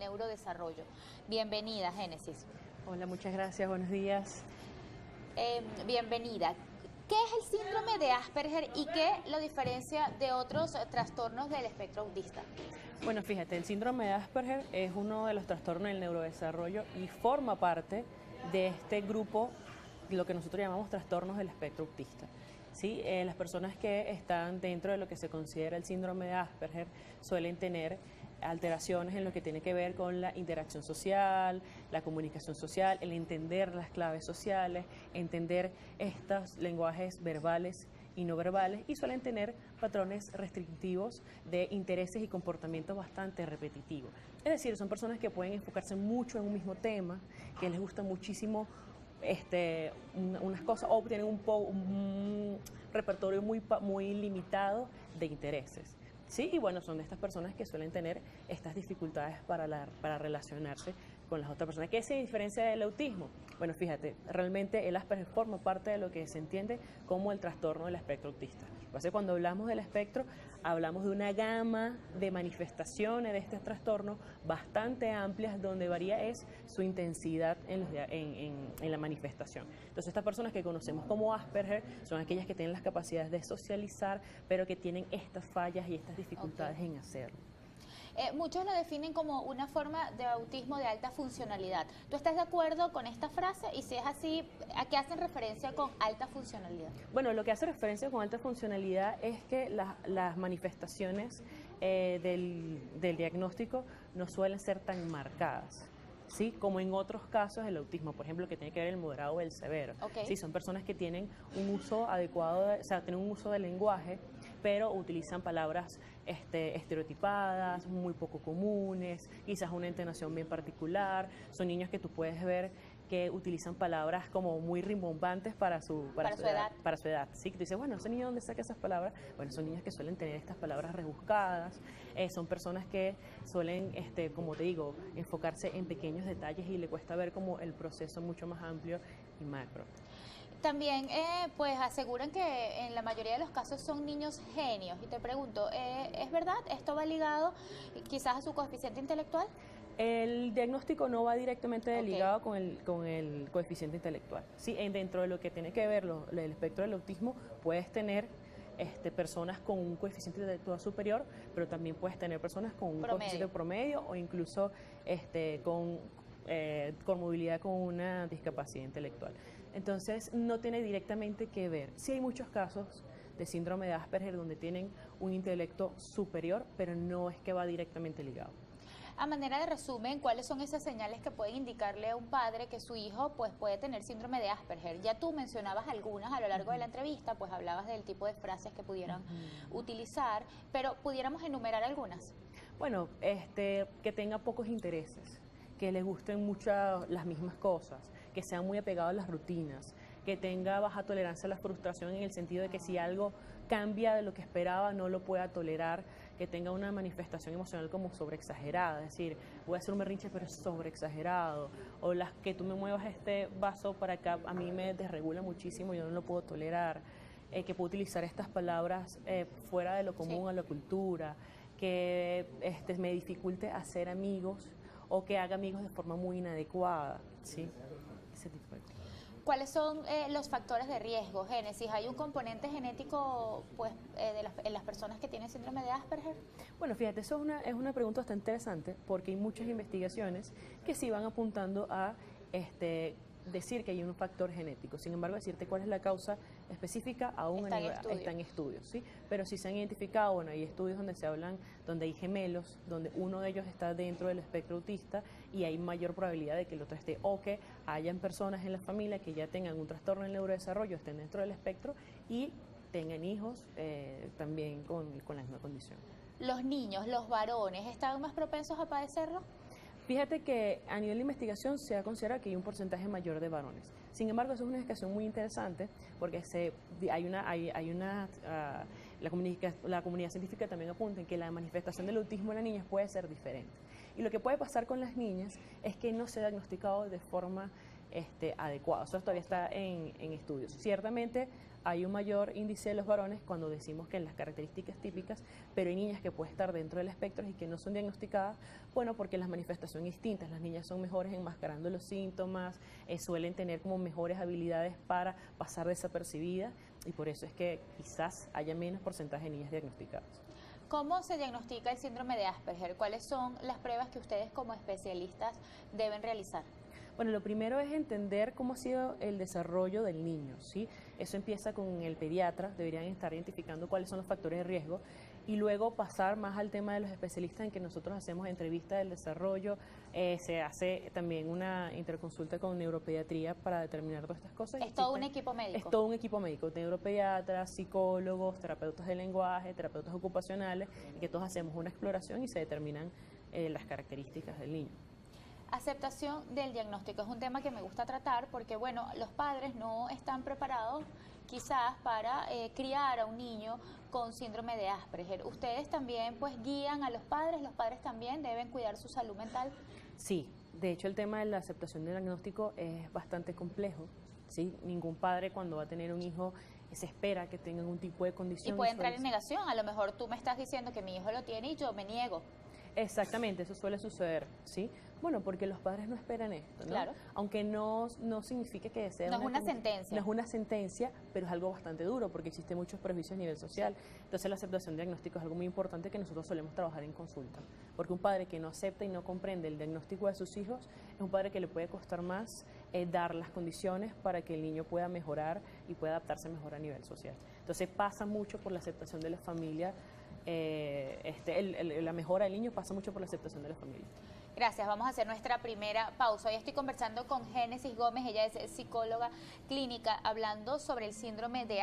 neurodesarrollo. Bienvenida, Génesis. Hola, muchas gracias, buenos días. Bienvenida. ¿Qué es el síndrome de Asperger y qué lo diferencia de otros trastornos del espectro autista? Bueno, fíjate, el síndrome de Asperger es uno de los trastornos del neurodesarrollo y forma parte de este grupo, lo que nosotros llamamos trastornos del espectro autista. ¿Sí? Las personas que están dentro de lo que se considera el síndrome de Asperger suelen tener alteraciones en lo que tiene que ver con la interacción social, la comunicación social, el entender las claves sociales, entender estos lenguajes verbales y no verbales, y suelen tener patrones restrictivos de intereses y comportamientos bastante repetitivos. Es decir, son personas que pueden enfocarse mucho en un mismo tema, que les gusta muchísimo unas cosas, o tienen un repertorio muy limitado de intereses. Sí, y bueno, son de estas personas que suelen tener estas dificultades para relacionarse con las otras personas. ¿Qué se diferencia del autismo? Bueno, fíjate, realmente el Asperger forma parte de lo que se entiende como el trastorno del espectro autista. Entonces, cuando hablamos del espectro, hablamos de una gama de manifestaciones de este trastorno bastante amplias, donde varía es su intensidad en la manifestación. Entonces, estas personas que conocemos como Asperger son aquellas que tienen las capacidades de socializar, pero que tienen estas fallas y estas dificultades en hacerlo. Muchos lo definen como una forma de autismo de alta funcionalidad. ¿Tú estás de acuerdo con esta frase? Y si es así, ¿a qué hacen referencia con alta funcionalidad? Bueno, lo que hace referencia con alta funcionalidad es que las manifestaciones del diagnóstico no suelen ser tan marcadas. ¿Sí? Como en otros casos del autismo, por ejemplo, que tiene que ver el moderado o el severo. Okay. ¿Sí? Son personas que tienen un uso adecuado, o sea, tienen un uso del lenguaje, pero utilizan palabras estereotipadas, muy poco comunes, quizás una entonación bien particular. Son niños que tú puedes ver que utilizan palabras como muy rimbombantes para su edad. Sí, que tú dices, bueno, ¿ese niño dónde saca esas palabras? Bueno, son niños que suelen tener estas palabras rebuscadas, son personas que suelen, como te digo, enfocarse en pequeños detalles y le cuesta ver como el proceso mucho más amplio y macro. También pues aseguran que en la mayoría de los casos son niños genios. Y te pregunto, ¿es verdad? ¿Esto va ligado quizás a su coeficiente intelectual? El diagnóstico no va directamente ligado con el coeficiente intelectual. Sí, dentro de lo que tiene que ver el espectro del autismo, puedes tener personas con un coeficiente intelectual superior, pero también puedes tener personas con un coeficiente promedio o incluso con movilidad con una discapacidad intelectual. Entonces, no tiene directamente que ver. Sí hay muchos casos de síndrome de Asperger donde tienen un intelecto superior, pero no es que va directamente ligado. A manera de resumen, ¿cuáles son esas señales que pueden indicarle a un padre que su hijo pues, puede tener síndrome de Asperger? Ya tú mencionabas algunas a lo largo de la entrevista, pues hablabas del tipo de frases que pudieran utilizar, pero ¿pudiéramos enumerar algunas? Bueno, que tenga pocos intereses, que les gusten mucho las mismas cosas, que sean muy apegados a las rutinas, que tenga baja tolerancia a la frustración en el sentido de que si algo cambia de lo que esperaba no lo pueda tolerar, que tenga una manifestación emocional como sobreexagerada, es decir, voy a hacer un berrinche pero es sobreexagerado, o las que tú me muevas este vaso para acá a mí me desregula muchísimo y yo no lo puedo tolerar, que puedo utilizar estas palabras fuera de lo común a la cultura, que me dificulte hacer amigos o que haga amigos de forma muy inadecuada, ¿sí? Ese tipo de cosas. ¿Cuáles son los factores de riesgo, Génesis? ¿Hay un componente genético pues, en las personas que tienen síndrome de Asperger? Bueno, fíjate, eso es una pregunta bastante interesante porque hay muchas investigaciones que sí van apuntando a decir que hay un factor genético. Sin embargo, decirte cuál es la causa específica aún está en estudios, ¿sí? Pero sí se han identificado, bueno, hay estudios donde se hablan, donde hay gemelos, donde uno de ellos está dentro del espectro autista y hay mayor probabilidad de que el otro esté, o que hayan personas en la familia que ya tengan un trastorno del neurodesarrollo, estén dentro del espectro y tengan hijos también con la misma condición. ¿Los niños, los varones, están más propensos a padecerlo? Fíjate que a nivel de investigación se ha considerado que hay un porcentaje mayor de varones. Sin embargo, eso es una investigación muy interesante porque la comunidad científica también apunta en que la manifestación del autismo en las niñas puede ser diferente. Y lo que puede pasar con las niñas es que no se ha diagnosticado de forma adecuado. Eso todavía está en estudios. Ciertamente hay un mayor índice de los varones cuando decimos que en las características típicas, pero hay niñas que pueden estar dentro del espectro y que no son diagnosticadas, bueno, porque las manifestaciones son distintas. Las niñas son mejores enmascarando los síntomas, suelen tener como mejores habilidades para pasar desapercibidas y por eso es que quizás haya menos porcentaje de niñas diagnosticadas. ¿Cómo se diagnostica el síndrome de Asperger? ¿Cuáles son las pruebas que ustedes como especialistas deben realizar? Bueno, lo primero es entender cómo ha sido el desarrollo del niño, ¿sí? Eso empieza con el pediatra, deberían estar identificando cuáles son los factores de riesgo y luego pasar más al tema de los especialistas en que nosotros hacemos entrevistas del desarrollo, se hace también una interconsulta con neuropediatría para determinar todas estas cosas. ¿Es todo un equipo médico? Es todo un equipo médico, neuropediatras, psicólogos, terapeutas de lenguaje, terapeutas ocupacionales, y que todos hacemos una exploración y se determinan las características del niño. Aceptación del diagnóstico es un tema que me gusta tratar porque, bueno, los padres no están preparados quizás para criar a un niño con síndrome de Asperger. Ustedes también pues guían a los padres también deben cuidar su salud mental. Sí, de hecho el tema de la aceptación del diagnóstico es bastante complejo, ¿sí? Ningún padre cuando va a tener un hijo se espera que tenga un tipo de condición. Y puede entrar en negación, a lo mejor tú me estás diciendo que mi hijo lo tiene y yo me niego. Exactamente, eso suele suceder, ¿sí? Bueno, porque los padres no esperan esto, ¿no? Claro. Aunque no significa que sea no es una sentencia. No es una sentencia, pero es algo bastante duro porque existen muchos prejuicios a nivel social. Entonces la aceptación del diagnóstico es algo muy importante que nosotros solemos trabajar en consulta. Porque un padre que no acepta y no comprende el diagnóstico de sus hijos es un padre que le puede costar más dar las condiciones para que el niño pueda mejorar y pueda adaptarse mejor a nivel social. Entonces pasa mucho por la aceptación de la familia. La mejora del niño pasa mucho por la aceptación de la familia. Gracias, vamos a hacer nuestra primera pausa. Hoy estoy conversando con Génesis Gómez, ella es psicóloga clínica, hablando sobre el síndrome de Asperger.